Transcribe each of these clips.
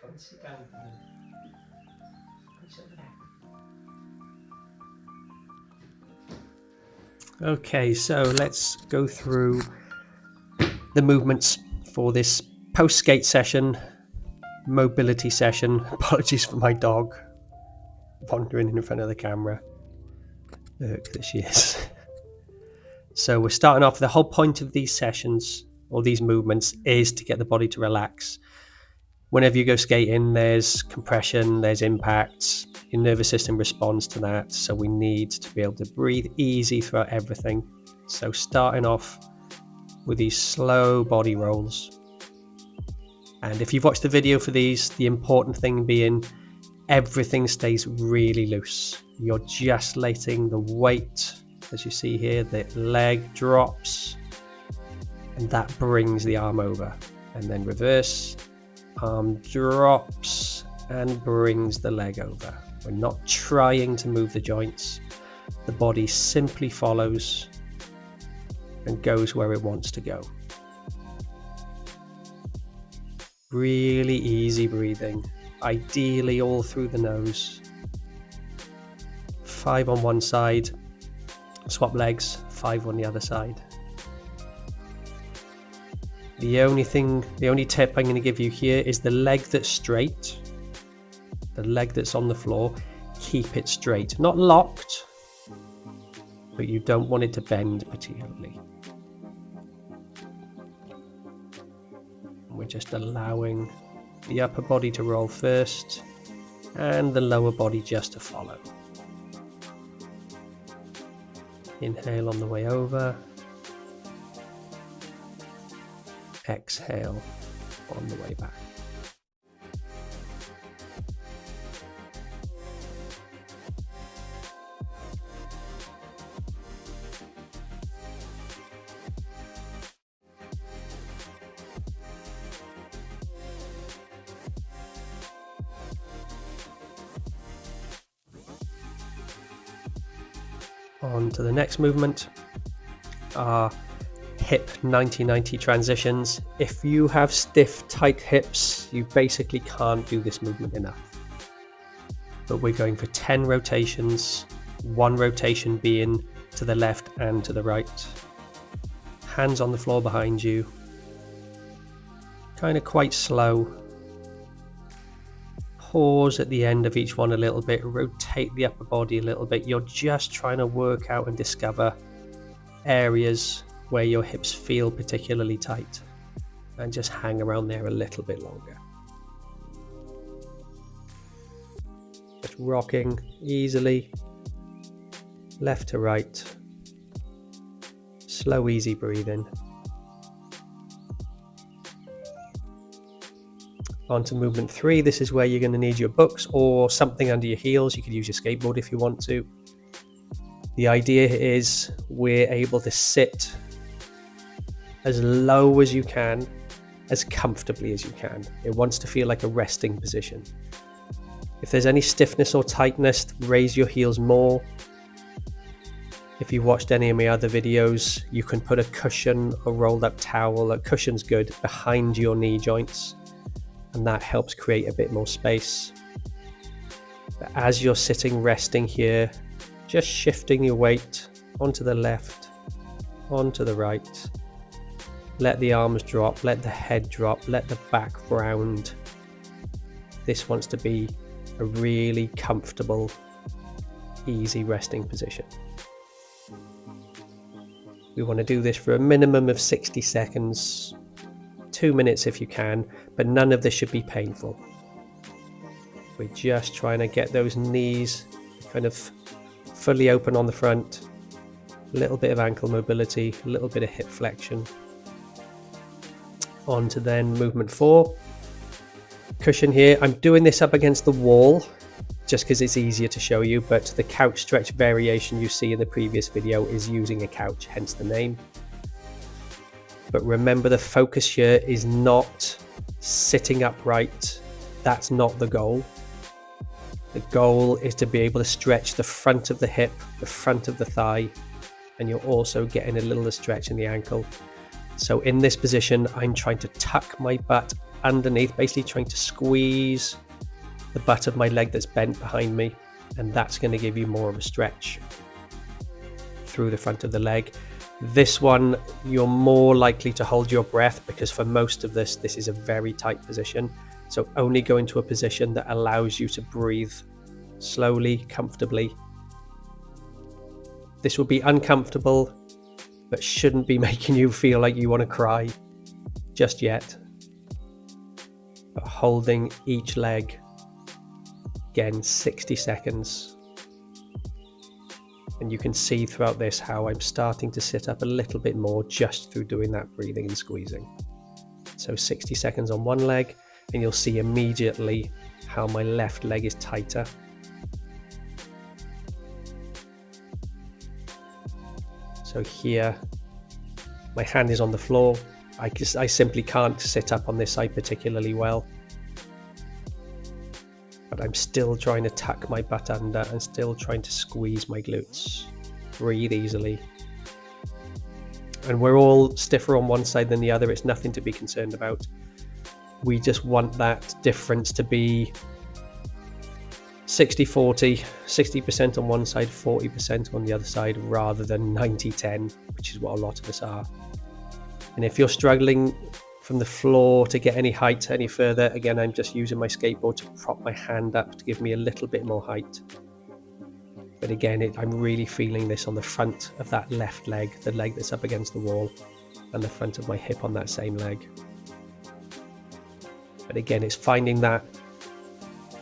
Go and sit down. Okay, so let's go through the movements for this post-skate session, mobility session. Apologies for my dog wandering in front of the camera. Look, there she is. So we're starting off, the whole point of these sessions, or these movements, is to get the body to relax. Whenever you go skating, there's compression, there's impacts, your nervous system responds to that, so we need to be able to breathe easy throughout everything. So starting off with these slow body rolls. And if you've watched the video for these, the important thing being everything stays really loose. You're just letting the weight, as you see here, the leg drops, and that brings the arm over. And then reverse, arm drops and brings the leg over. We're not trying to move the joints. The body simply follows and goes where it wants to go. Really easy breathing, ideally all through the nose. 5 on one side, swap legs, 5 on the other side. The only tip I'm going to give you here is the leg that's straight, the leg that's on the floor, keep it straight. Not locked, but you don't want it to bend particularly. We're just allowing the upper body to roll first and the lower body just to follow. Inhale on the way over. Exhale on the way back. On to the next movement, our hip 90-90 transitions. If you have stiff, tight hips, you basically can't do this movement enough. But we're going for 10 rotations, 1 rotation being to the left and to the right. Hands on the floor behind you. Kind of quite slow. Pause at the end of each one a little bit, rotate the upper body a little bit. You're just trying to work out and discover areas where your hips feel particularly tight, and just hang around there a little bit longer. Just rocking easily, left to right, slow, easy breathing. On to movement 3. This is where you're going to need your books or something under your heels. You could use your skateboard if you want to. The idea is we're able to sit as low as you can, as comfortably as you can. It wants to feel like a resting position. If there's any stiffness or tightness, raise your heels more. If you've watched any of my other videos, you can put a cushion or rolled up towel, a cushion's good, behind your knee joints, and that helps create a bit more space. But as you're sitting resting here, just shifting your weight onto the left, onto the right. Let the arms drop, let the head drop, let the back round. This wants to be a really comfortable, easy resting position. We want to do this for a minimum of 60 seconds, 2 minutes if you can, but none of this should be painful. We're just trying to get those knees kind of fully open on the front, a little bit of ankle mobility, a little bit of hip flexion. On to then movement 4. Cushion here. I'm doing this up against the wall just because it's easier to show you, but the couch stretch variation you see in the previous video is using a couch, hence the name. But remember, the focus here is not sitting upright. That's not the goal. The goal is to be able to stretch the front of the hip, the front of the thigh, and you're also getting a little stretch in the ankle. So in this position, I'm trying to tuck my butt underneath, basically trying to squeeze the butt of my leg that's bent behind me, and that's going to give you more of a stretch through the front of the leg. This one, you're more likely to hold your breath because for most of this is a very tight position. So only go into a position that allows you to breathe slowly, comfortably. This will be uncomfortable, but shouldn't be making you feel like you want to cry just yet. But holding each leg, again, 60 seconds. And you can see throughout this how I'm starting to sit up a little bit more just through doing that breathing and squeezing. So 60 seconds on one leg, and you'll see immediately how my left leg is tighter. So here, my hand is on the floor. I simply can't sit up on this side particularly well. But I'm still trying to tuck my butt under and still trying to squeeze my glutes. Breathe easily. And we're all stiffer on one side than the other. It's nothing to be concerned about. We just want that difference to be 60-40, 60% on one side, 40% on the other side, rather than 90-10, which is what a lot of us are. And if you're struggling from the floor to get any height any further, again, I'm just using my skateboard to prop my hand up to give me a little bit more height. But again, I'm really feeling this on the front of that left leg, the leg that's up against the wall, and the front of my hip on that same leg. But again, it's finding that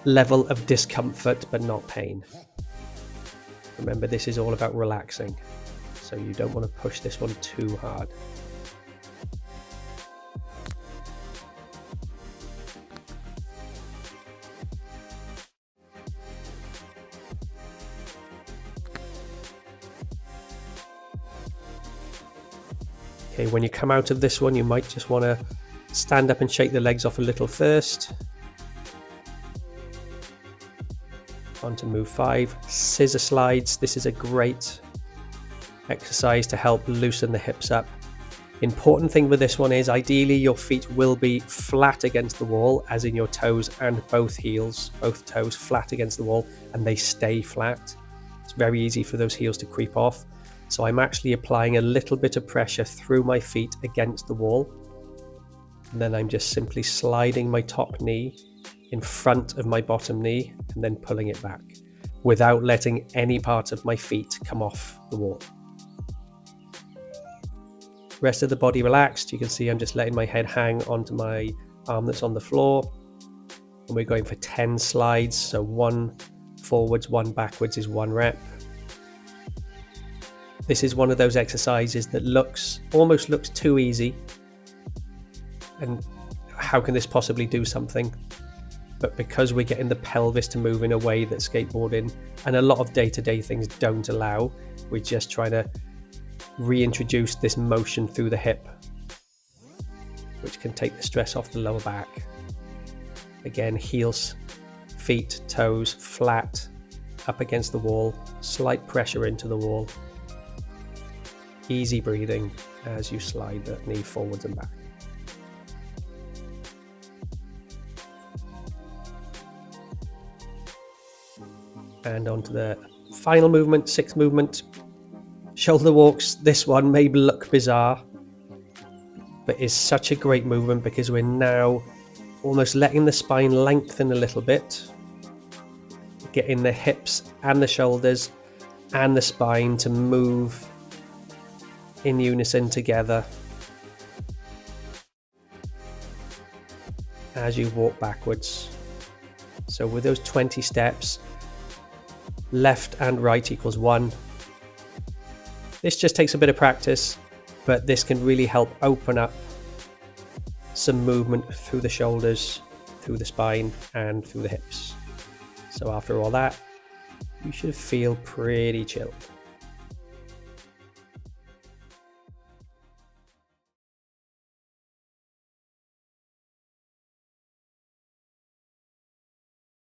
level of discomfort, but not pain. Remember, this is all about relaxing, so you don't want to push this one too hard. Okay, when you come out of this one, you might just want to stand up and shake the legs off a little first. On to move 5, scissor slides. This is a great exercise to help loosen the hips up. Important thing with this one is ideally your feet will be flat against the wall, as in your toes and both heels, both toes flat against the wall, and they stay flat. It's very easy for those heels to creep off. So I'm actually applying a little bit of pressure through my feet against the wall. And then I'm just simply sliding my top knee in front of my bottom knee and then pulling it back without letting any part of my feet come off the wall. Rest of the body relaxed. You can see I'm just letting my head hang onto my arm that's on the floor. And we're going for 10 slides. So 1 forwards, 1 backwards is 1 rep. This is one of those exercises that almost looks too easy. And how can this possibly do something? But because we're getting the pelvis to move in a way that skateboarding and a lot of day-to-day things don't allow, we're just trying to reintroduce this motion through the hip, which can take the stress off the lower back. Again, heels, feet, toes flat up against the wall, slight pressure into the wall. Easy breathing as you slide that knee forwards and back. And on to the final movement, 6th movement, shoulder walks. This one may look bizarre, but is such a great movement because we're now almost letting the spine lengthen a little bit, getting the hips and the shoulders and the spine to move in unison together as you walk backwards. So with those 20 steps, left and right equals 1. This just takes a bit of practice, but this can really help open up some movement through the shoulders, through the spine, and through the hips. So after all that, you should feel pretty chilled.